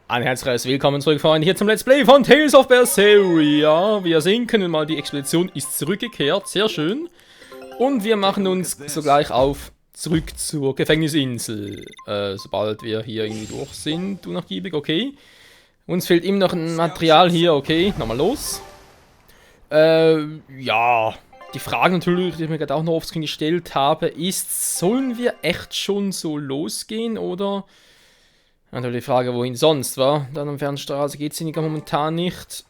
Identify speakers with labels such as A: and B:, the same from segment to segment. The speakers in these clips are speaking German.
A: Ein herzliches Willkommen zurück, Freunde, hier zum Let's Play von Tales of Berseria. Wie ihr sehen können, mal die Expedition ist zurückgekehrt, sehr schön. Und wir machen uns sogleich auf zurück zur Gefängnisinsel, sobald wir hier irgendwie durch sind, unnachgiebig, okay. Uns fehlt immer noch ein Material hier, okay, nochmal los. Ja, die Frage natürlich, die ich mir gerade auch noch offscreen gestellt habe, ist, sollen wir echt schon so losgehen, oder? Natürlich die Frage, wohin sonst, wa? Dann am Fernstraße geht es momentan nicht.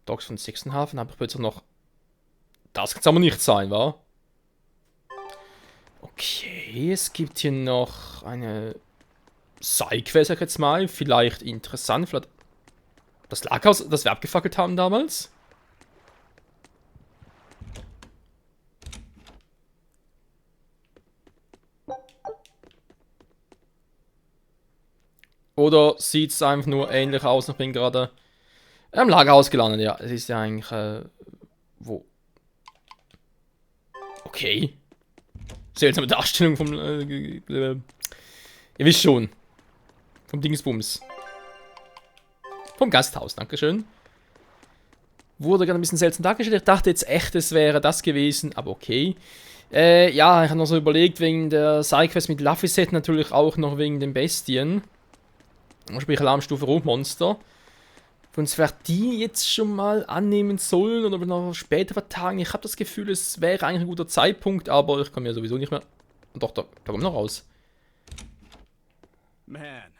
A: Docks von Sixtenhafen habe ich plötzlich noch. Das kann es aber nicht sein, wa? Okay, es gibt hier noch eine Side-Quest, sag ich jetzt mal. Vielleicht interessant, vielleicht das Lagerhaus, das wir abgefackelt haben damals. Oder sieht es einfach nur ähnlich aus? Ich bin gerade am Lagerhaus gelandet, ja. Es ist ja eigentlich, wo? Okay. Seltsame Darstellung vom, ihr wisst schon. Vom Dingsbums. Vom Gasthaus, dankeschön. Wurde gerade ein bisschen seltsam dargestellt. Ich dachte jetzt echt, es wäre das gewesen, aber okay. Ja, ich habe noch so überlegt, wegen der Sidequest mit Laffyset natürlich auch noch wegen den Bestien. Sprich Alarmstufe Rotmonster. Von uns vielleicht die jetzt schon mal annehmen sollen oder noch später vertagen. Ich habe das Gefühl, es wäre eigentlich ein guter Zeitpunkt, aber ich komme ja sowieso nicht mehr. Doch, da kommen wir noch raus.
B: Man,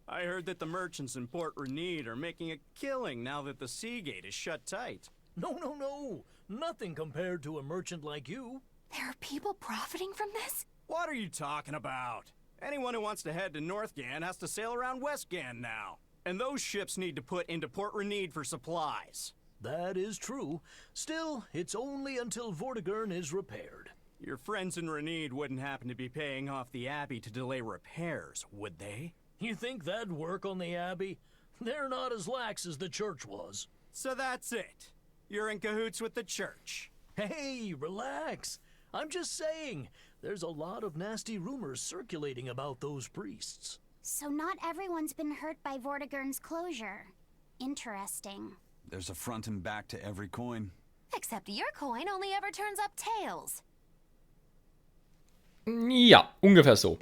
B: I heard that the merchants in Port Renede are making a killing now that the Seagate is shut tight.
C: No. Nothing compared to a merchant like you.
D: There are people profiting from this?
B: What are you talking about? Anyone who wants to head to North Gan has to sail around West Gan now. And those ships need to put into Port Renede for supplies.
C: That is true. Still, it's only until Vortigern is repaired.
B: Your friends in Renede wouldn't happen to be paying off the Abbey to delay repairs, would they?
C: You think that'd work on the Abbey? They're not as lax as the church was.
B: So that's it. You're in cahoots with the church.
C: Hey, relax. I'm just saying, there's a lot of nasty rumors circulating about those priests.
D: So not everyone's been hurt by Vortigern's closure. Interesting.
E: There's a front and back to every coin.
D: Except your coin only ever turns up tails.
A: Ja, ungefähr so.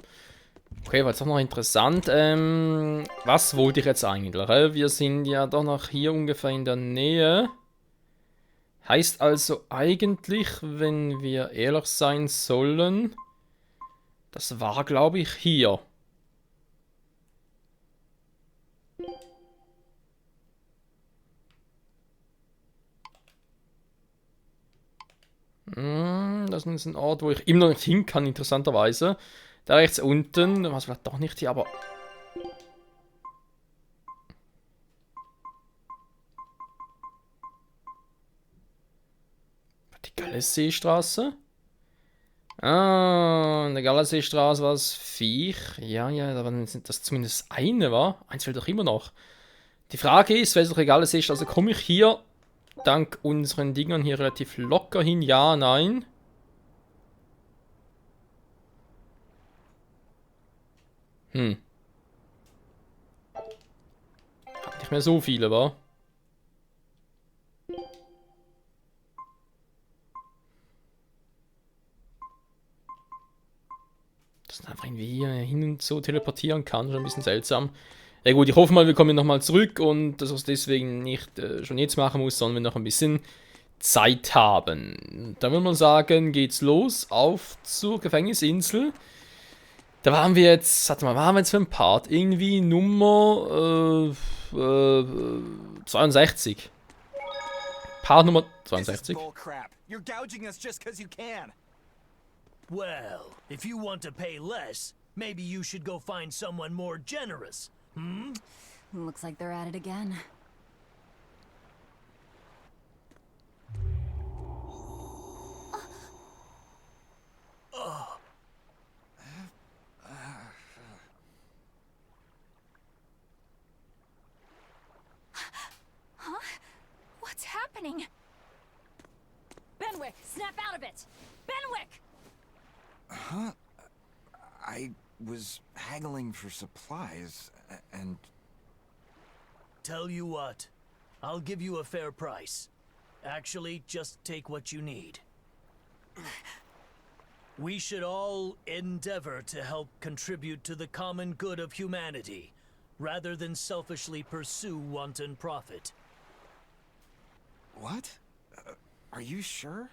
A: Okay, war jetzt auch noch interessant. Was wollte ich jetzt eigentlich? Wir sind ja doch noch hier ungefähr in der Nähe. Heißt also eigentlich, wenn wir ehrlich sein sollen, das war, glaube ich, hier. Das ist ein Ort, wo ich immer noch nicht hin kann, interessanterweise. Da rechts unten, was vielleicht doch nicht hier, aber... Die Gallesseestraße? Ah, in der Gallesseestraße war das Viech. Ja, da sind das zumindest eine, war. Eins fehlt doch immer noch. Die Frage ist, welche Gallesseestraße komme ich hier dank unseren Dingern hier relativ locker hin? Ja, nein. Hat nicht mehr so viele, wa? Dass man einfach irgendwie hin und so teleportieren kann, schon ein bisschen seltsam. Ja gut, ich hoffe mal, wir kommen nochmal zurück und dass ich es deswegen nicht schon jetzt machen muss, sondern wir noch ein bisschen Zeit haben. Dann würde man sagen, geht's los auf zur Gefängnisinsel. Da waren wir jetzt, warte mal, waren wir jetzt für ein Part? Irgendwie Nummer 62. Part Nummer 62.
B: You're gouging us just because you can.
C: Well, if you want to pay less, maybe you should go find someone more generous.
D: Looks like they're at it again. Huh? What's happening? Benwick, snap out of it! Benwick!
E: Huh?
F: was haggling for supplies, and...
C: Tell you what, I'll give you a fair price. Actually, just take what you need. We should all endeavor to help contribute to the common good of humanity, rather than selfishly pursue wanton profit.
F: What? Are you sure?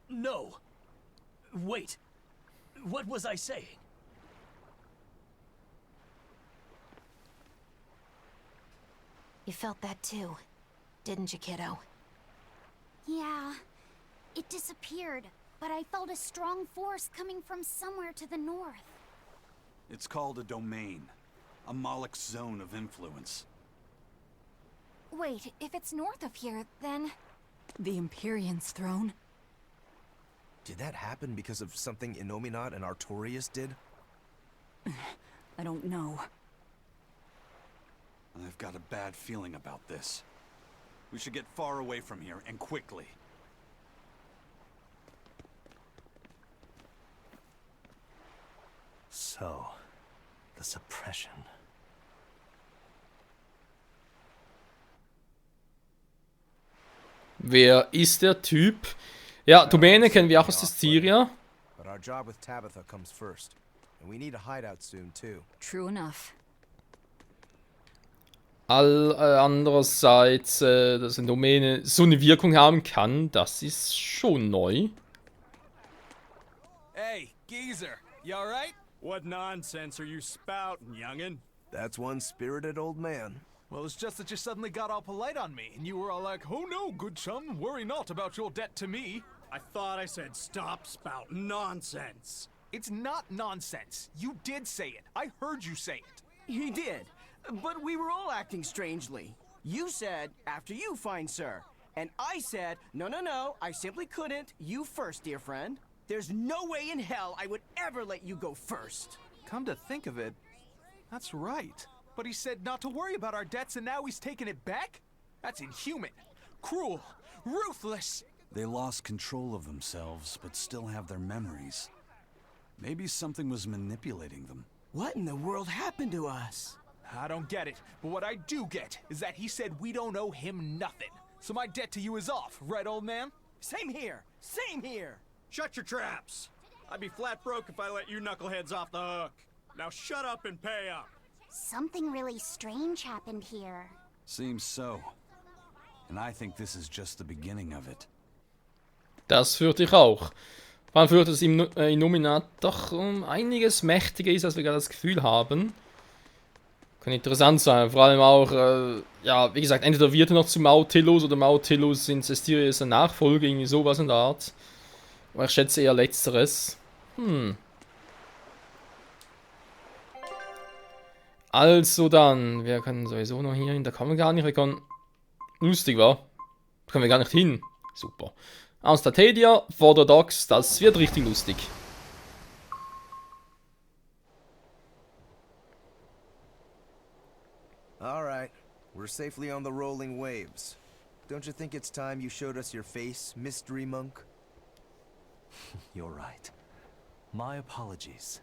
C: No. Wait. What was I saying?
G: You felt that too, didn't you, kiddo?
D: Yeah, it disappeared, but I felt a strong force coming from somewhere to the north.
E: It's called a domain. A Moloch zone of influence.
G: Wait, if it's north of here, then...
H: The Empyrean's throne?
I: Did that happen because of something Innominat and Artorias did?
H: I don't know.
E: I've got a bad feeling about this. We should get far away from here, and quickly.
C: So, the suppression.
A: Wer ist der Typ? Ja, Domäne kennen wir auch aus Berseria.
I: But our job with Tabitha comes first. And we need a hideout soon, too.
H: True enough.
A: Andererseits, dass eine Domäne so eine Wirkung haben kann, das ist schon neu.
B: Hey, geezer, you alright? What nonsense are you spouting, youngin'?
I: That's one spirited old man.
J: Well, it's just that you suddenly got all polite on me, and you were all like, "Oh no, good chum, worry not about your debt to me."
B: I thought I said stop spouting nonsense.
J: It's not nonsense. You did say it. I heard you say it.
K: He did, but we were all acting strangely. You said, after you, fine sir. And I said, no, no, no, I simply couldn't. You first, dear friend. There's no way in hell I would ever let you go first.
J: Come to think of it, that's right. But he said not to worry about our debts, and now he's taking it back? That's inhuman, cruel, ruthless.
E: They lost control of themselves, but still have their memories. Maybe something was manipulating them.
K: What in the world happened to us?
J: I don't get it, but what I do get is that he said we don't owe him nothing. So my debt to you is off, right, old man?
K: Same here, same here.
B: Shut your traps. I'd be flat broke if I let you knuckleheads off the hook. Now shut up and pay up.
D: Something really strange happened here.
E: Seems so. And I think this is just the beginning of it.
A: Das fürchte ich auch. Vor allem fürchte, dass im Innominat doch einiges mächtiger ist, als wir gerade das Gefühl haben. Kann interessant sein. Vor allem auch, ja, wie gesagt, entweder wird er noch zu Mautelos oder Mautelos in Zestiria ist ein Nachfolger, irgendwie sowas in der Art. Aber ich schätze eher Letzteres. Also dann, wir können sowieso noch hier hin, da kann man gar nicht, wir können... Lustig, wa? Da können wir gar nicht hin. Super. Anstatedia vor der Docks, das wird richtig lustig.
I: Alright, we're safely on the rolling waves. Don't you think it's time you showed us your face, Mystery Monk?
C: You're right. My apologies.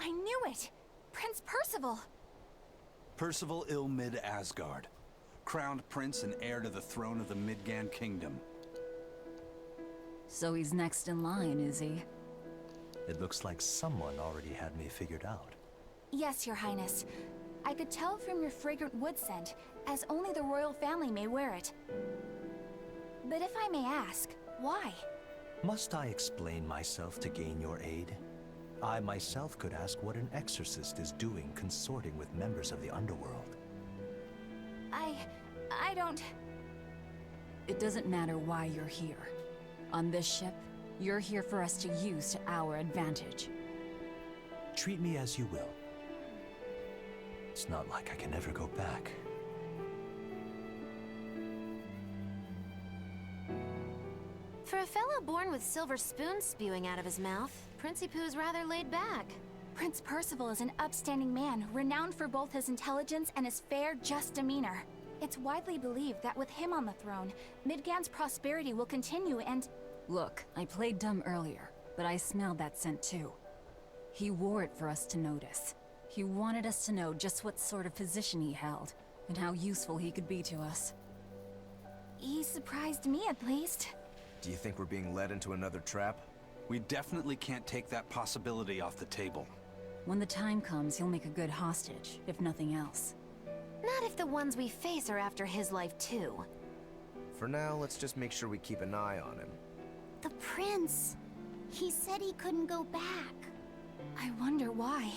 G: I knew it! Prince Percival!
E: Percival Ilmid Asgard, crowned prince and heir to the throne of the Midgand Kingdom.
H: So he's next in line, is he?
C: It looks like someone already had me figured out.
G: Yes, Your Highness. I could tell from your fragrant wood scent, as only the royal family may wear it. But if I may ask, why?
C: Must I explain myself to gain your aid? I myself could ask what an exorcist is doing consorting with members of the underworld.
G: I don't...
H: It doesn't matter why you're here. On this ship, you're here for us to use to our advantage.
C: Treat me as you will. It's not like I can ever go back.
G: For a fellow born with silver spoons spewing out of his mouth, Princi Poo's rather laid back. Prince Percival is an upstanding man, renowned for both his intelligence and his fair, just demeanor. It's widely believed that with him on the throne, Midgard's prosperity will continue and...
H: Look, I played dumb earlier, but I smelled that scent too. He wore it for us to notice. He wanted us to know just what sort of position he held, and how useful he could be to us.
G: He surprised me at least.
I: Do you think we're being led into another trap?
E: We definitely can't take that possibility off the table.
H: When the time comes, he'll make a good hostage, if nothing else.
L: Not if the ones we face are after his life too.
I: For now, let's just make sure we keep an eye on him.
D: The prince. He said he couldn't go back.
G: I wonder why.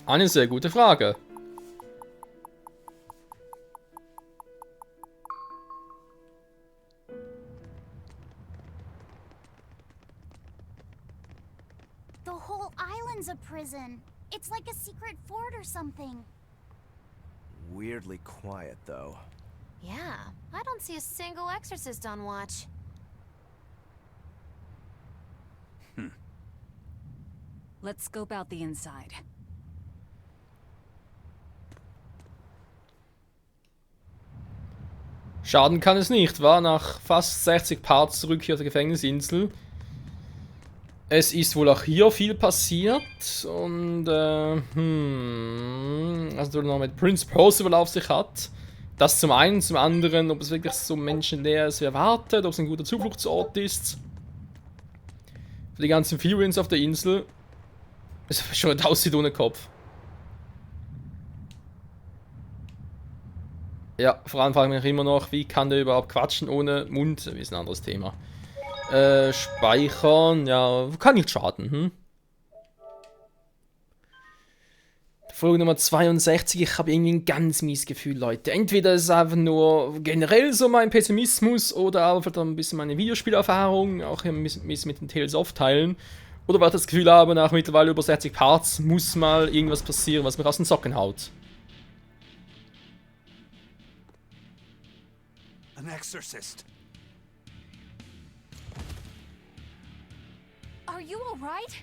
A: Eine sehr gute Frage.
D: The whole island's a prison. It's like a secret fort or something.
I: Weirdly quiet, though.
L: Yeah, I don't see a single exorcist on watch.
H: Let's scope out the inside.
A: Schaden kann es nicht, war nach fast 60 Parts zurück hier auf der Gefängnisinsel. Es ist wohl auch hier viel passiert und also noch mit Prince Percival auf sich hat. Das zum einen, zum anderen, ob es wirklich so menschenleer ist wie erwartet, ob es ein guter Zufluchtsort ist. Für die ganzen Furians auf der Insel. Es schon nicht aussieht ohne Kopf. Ja, vor allem frage ich mich immer noch, wie kann der überhaupt quatschen ohne Mund? Das ist ein anderes Thema. Speichern, ja, kann nicht schaden, Folge Nummer 62, ich habe irgendwie ein ganz mies Gefühl, Leute. Entweder ist es einfach nur generell so mein Pessimismus oder einfach ein bisschen meine Videospielerfahrung, auch ein bisschen mit den Tales of Teilen. Oder weil ich das Gefühl habe, nach mittlerweile über 60 Parts muss mal irgendwas passieren, was mich aus den Socken haut.
E: An exorcist.
G: Are you alright?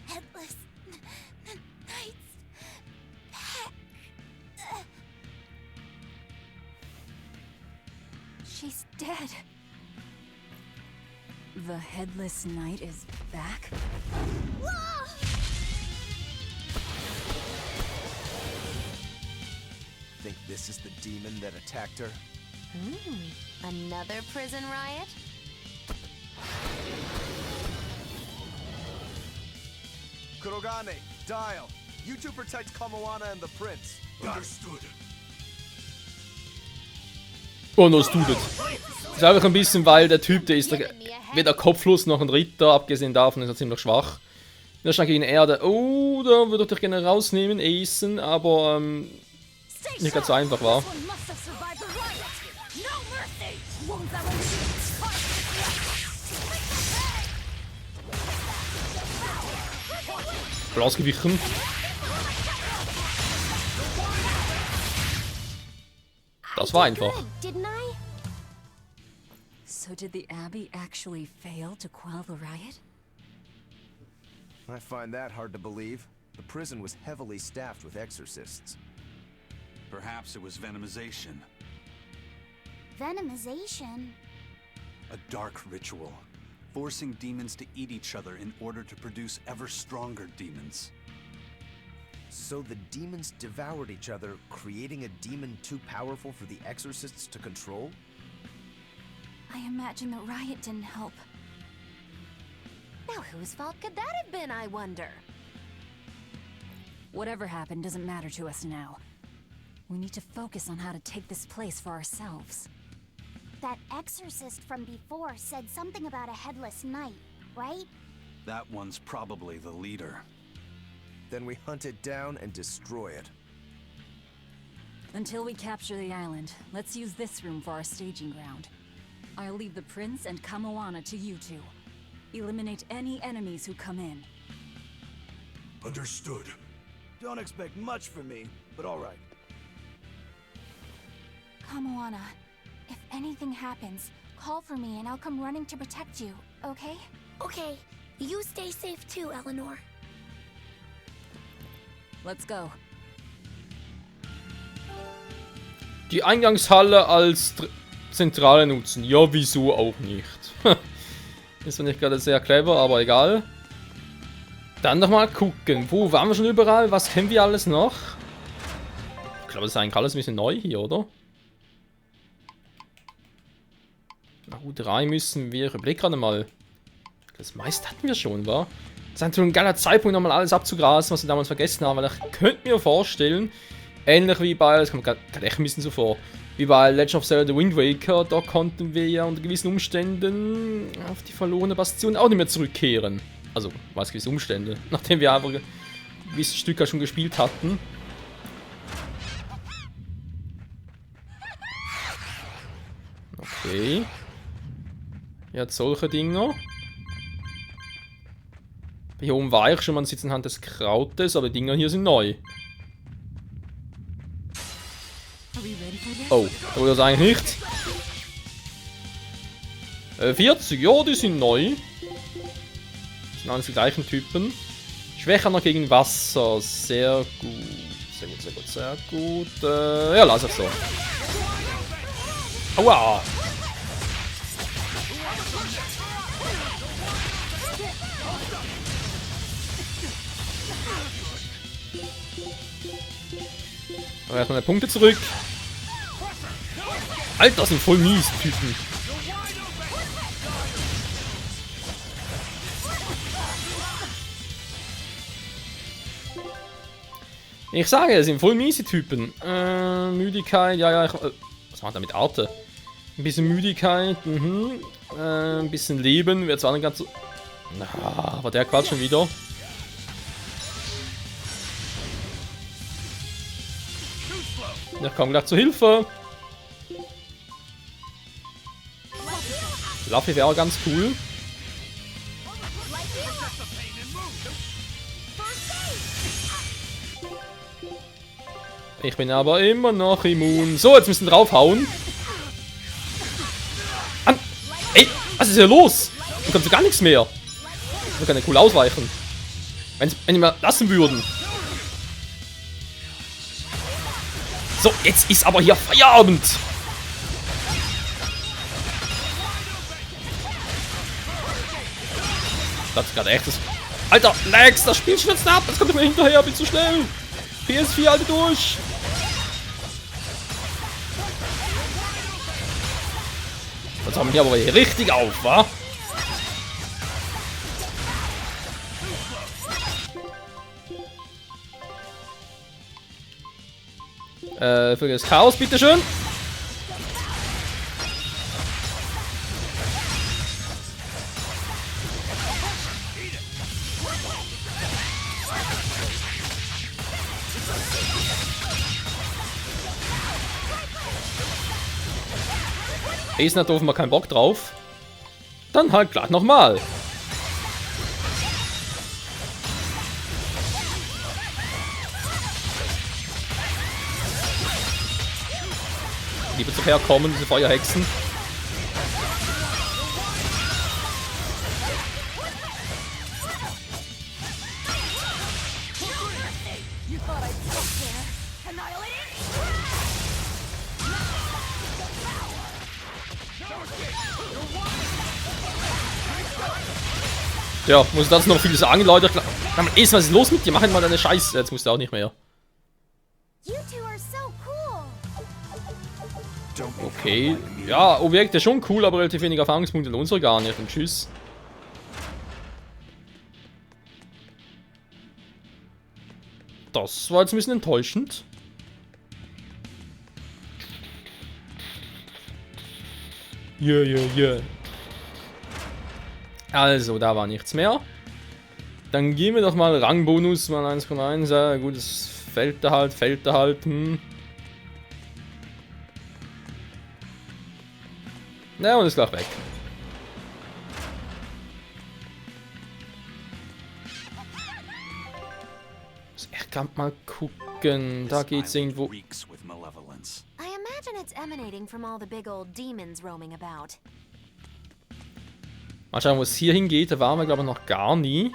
D: Headless Knight's back.
G: She's dead.
H: The Headless Knight is back?
I: Think this is the demon that attacked her?
L: Another prison riot?
I: Kurogane, Dial. You two protect Kamoana and the prince.
E: Understood.
A: Und das tut es. Ist einfach ein bisschen, weil der Typ, der ist weder kopflos noch ein Ritter, abgesehen davon ist er ziemlich schwach. Der schlägt gegen Erde. Oh, da würde ich dich gerne rausnehmen, Asen, aber nicht ganz so einfach war. Ausgewichen. Das war einfach.
H: So did the Abbey actually fail to quell the riot?
I: I find that hard to believe. The prison was heavily staffed with exorcists.
E: Perhaps it was venomization.
D: Venomization?
E: A dark ritual, forcing demons to eat each other in order to produce ever stronger demons.
I: So the demons devoured each other, creating a demon too powerful for the exorcists to control?
G: I imagine the riot didn't help.
L: Now whose fault could that have been, I wonder?
H: Whatever happened doesn't matter to us now. We need to focus on how to take this place for ourselves.
D: That exorcist from before said something about a headless knight, right?
E: That one's probably the leader.
I: Then we hunt it down and destroy it.
H: Until we capture the island, let's use this room for our staging ground. I'll leave the prince and Kamoana to you two. Eliminate any enemies who come in.
E: Understood.
K: Don't expect much from me, but all right.
G: Kamoana, if anything happens, call for me and I'll come running to protect you, okay?
D: Okay,
M: You stay safe too, Eleanor.
H: Let's go.
A: Die Eingangshalle als Zentrale nutzen. Ja, wieso auch nicht. Ist zwar nicht gerade sehr clever, aber egal. Dann nochmal gucken. Wo waren wir schon überall? Was kennen wir alles noch? Ich glaube, das ist eigentlich alles ein bisschen neu hier, oder? Na gut, 3 müssen wir. Ich überlege gerade mal. Das meiste hatten wir schon, wa? Das ist natürlich ein geiler Zeitpunkt, nochmal alles abzugrasen, was wir damals vergessen haben. Weil ich könnte mir vorstellen, ähnlich wie bei, das kommt gerade echt ein bisschen so vor, wie bei Legend of Zelda The Wind Waker, da konnten wir ja unter gewissen Umständen auf die verlorene Bastion auch nicht mehr zurückkehren. Also, was gewisse Umstände, nachdem wir einfach gewisse Stücke schon gespielt hatten. Okay. Jetzt solche Dinger. Hier oben war ich schon, man sieht anhand des Krautes, aber die Dinger hier sind neu. Oh, da wurde das eigentlich nicht. 40, ja, die sind neu. Das sind alles die gleichen Typen. Schwächer noch gegen Wasser, sehr gut. Sehr gut, sehr gut, sehr gut. Ja, lass es so. Aua! Aber erstmal eine Punkte zurück. Alter, das sind voll mies, Typen. Ich sage, das sind voll miese Typen. Müdigkeit, ja, was macht er mit Arte? Ein bisschen Müdigkeit, ein bisschen Leben, wäre zwar nicht ganz so... Na, aber der Quatsch schon wieder. Ich komme gleich zur Hilfe. Luffy wäre auch ganz cool. Ich bin aber immer noch immun. So, jetzt müssen wir draufhauen. An! Ey, was ist hier los? Du kannst gar nichts mehr. Wir können cool ausweichen. Wenn die mal lassen würden. So, jetzt ist aber hier Feierabend. Das ist gerade echtes. Alter, Lex, das Spiel stürzt ab. Das kommt mir hinterher, bin zu schnell. PS4, halte durch. Jetzt haben wir hier aber hier richtig auf, wa? Für das Chaos, bitteschön. Ist nicht doof, mal keinen Bock drauf. Dann halt gleich nochmal. Lieber zu herkommen, diese Feuerhexen. Ja, muss ich dazu noch viel sagen, Leute. Was ist los mit dir? Mach mal deine Scheiße. Jetzt musst du auch nicht mehr. Okay, ja, Objekte schon cool, aber relativ wenig Erfahrungspunkte lohnt sich gar nicht. Und tschüss. Das war jetzt ein bisschen enttäuschend. Yeah. Also, da war nichts mehr. Dann gehen wir doch mal Rangbonus, mal 1,1. Ja, gut, das fällt da halt. Na, und ist gleich weg. Ich kann mal gucken. Da geht's irgendwo.
L: I imagine it's emanating from all the big old demons roaming about.
A: Mal schauen, wo es hier hingeht. Da waren wir, glaube ich, noch gar nie.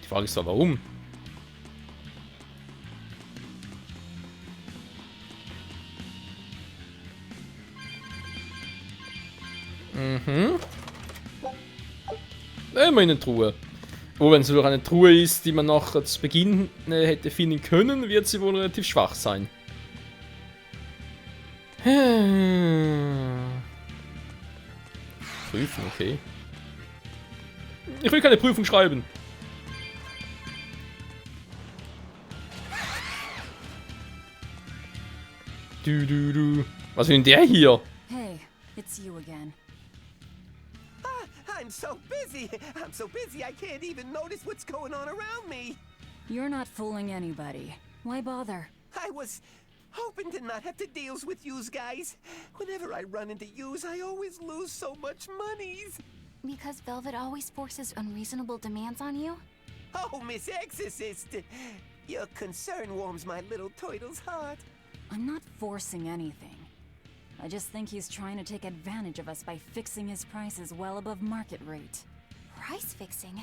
A: Die Frage ist zwar, warum? Mhm. Immerhin eine Truhe. Oh, wenn es nur eine Truhe ist, die man noch zu Beginn hätte finden können, wird sie wohl relativ schwach sein. Prüfen, okay. Ich will keine Prüfung schreiben. Du. Was will denn der hier?
H: Hey, it's you again.
N: I'm so busy. I'm so busy I can't even notice what's going on around me.
H: You're not fooling anybody. Why bother?
N: I was hoping to not have to deal with yous guys. Whenever I run into yous, I always lose so much monies.
G: Because Velvet always forces unreasonable demands on you?
N: Oh, Miss Exorcist, your concern warms my little turtle's heart.
H: I'm not forcing anything. I just think he's trying to take advantage of us by fixing his prices well above market rate.
G: Price fixing?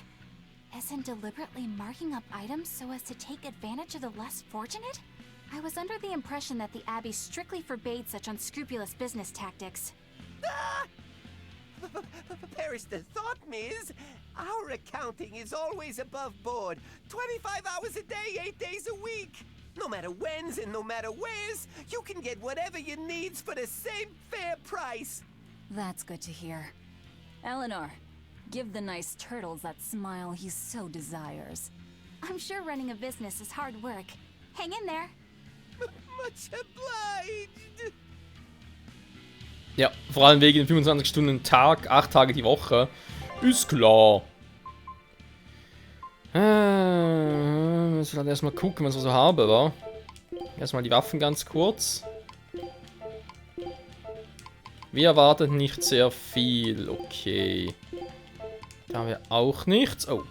G: As in deliberately marking up items so as to take advantage of the less fortunate? I was under the impression that the Abbey strictly forbade such unscrupulous business tactics.
N: Ah! Perish the thought, Miss. Our accounting is always above board. 25 hours a day, 8 days a week. No matter when's and no matter where's, you can get whatever you needs for the same fair price.
H: That's good to hear. Eleanor, give the nice turtles that smile he so desires.
G: I'm sure running a business is hard work. Hang in there.
N: Much obliged.
A: Ja, vor allem wegen 25 Stunden Tag, 8 Tage die Woche. Ist klar. Muss ich halt erstmal gucken, was wir so haben, wa? Erstmal die Waffen ganz kurz. Wir erwarten nicht sehr viel. Okay. Da haben wir auch nichts. Oh.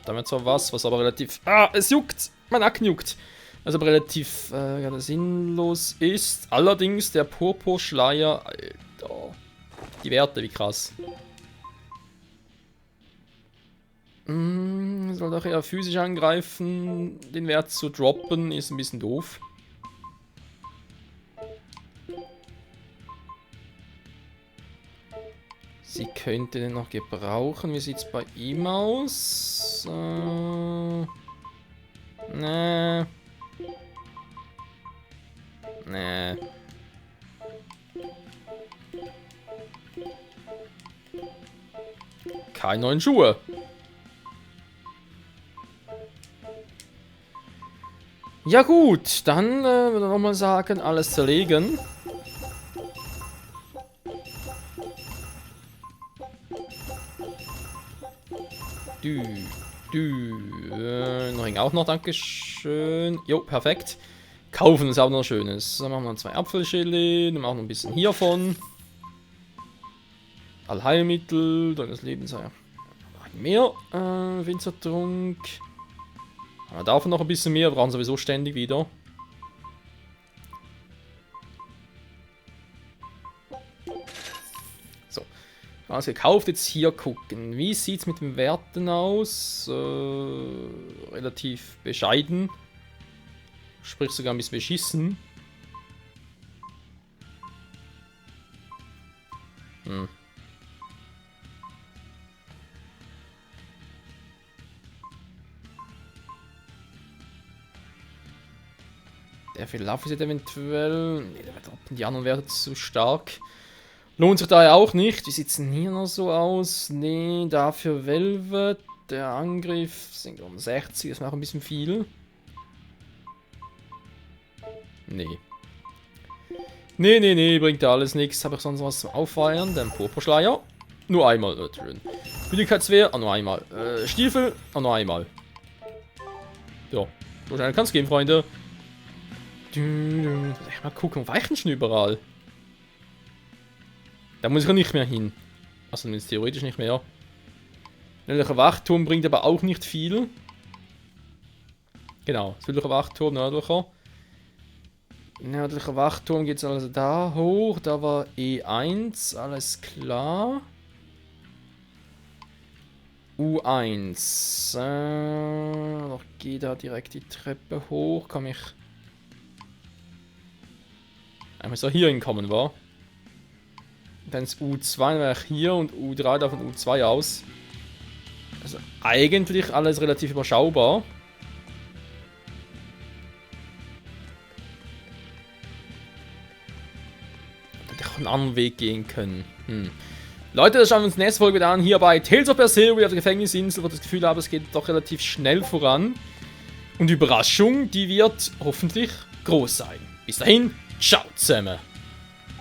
A: Da haben wir zwar was aber relativ... Ah, es juckt! Mein Nacken juckt. Was aber relativ sinnlos ist. Allerdings der Purpurschleier... Alter. Die Werte, wie krass. Soll doch eher physisch angreifen. Den Wert zu droppen ist ein bisschen doof. Sie könnte den noch gebrauchen. Wie sieht es bei ihm aus? Nee. Nee. Keine neuen Schuhe. Ja gut, dann würde ich nochmal sagen, alles zerlegen. Noch Ring auch noch, dankeschön. Jo, perfekt. Kaufen ist auch noch Schönes. Dann machen wir noch 2 Apfelschäle, dann machen wir noch ein bisschen hiervon. Allheilmittel, dann das Lebensheil. Mehr, Winzertrunk. Aber davon noch ein bisschen mehr, brauchen sowieso ständig wieder. So, alles gekauft, jetzt hier gucken. Wie sieht es mit den Werten aus? Relativ bescheiden. Sprich sogar ein bisschen beschissen. Der für Lauf ist eventuell... Nee, der wird droppen, die anderen werden zu stark. Lohnt sich daher auch nicht. Die sitzen hier noch so aus. Nee, dafür Velvet. Der Angriff sind um 60, das macht ein bisschen viel. Nee. Nee, bringt da alles nichts. Habe ich sonst was zum Auffeiern? Den Purpurschleier. Nur einmal. Schön. Müdigkeitswehr, nur einmal. Stiefel, nur einmal. Ja, so schnell kann es gehen, Freunde. Mal gucken, weichen schon überall. Da muss ich ja nicht mehr hin. Also zumindest theoretisch nicht mehr. Schneller Wachturm bringt aber auch nicht viel. Genau, südlicher Wachturm, nördlicher. Nördlicher Wachturm geht es also da hoch. Da war E1, alles klar. U1. Noch geht da direkt die Treppe hoch. Komm ich. Einmal so hier hinkommen, war. Dann ist U2, dann wäre ich hier und U3 da von U2 aus. Also eigentlich alles relativ überschaubar. Hätte ich auch einen anderen Weg gehen können. Leute, das schauen wir uns nächste Folge wieder an. Hier bei Tales of Berseria auf der Gefängnisinsel, wo ich das Gefühl habe, es geht doch relativ schnell voran. Und die Überraschung, die wird hoffentlich groß sein. Bis dahin, ciao zusammen.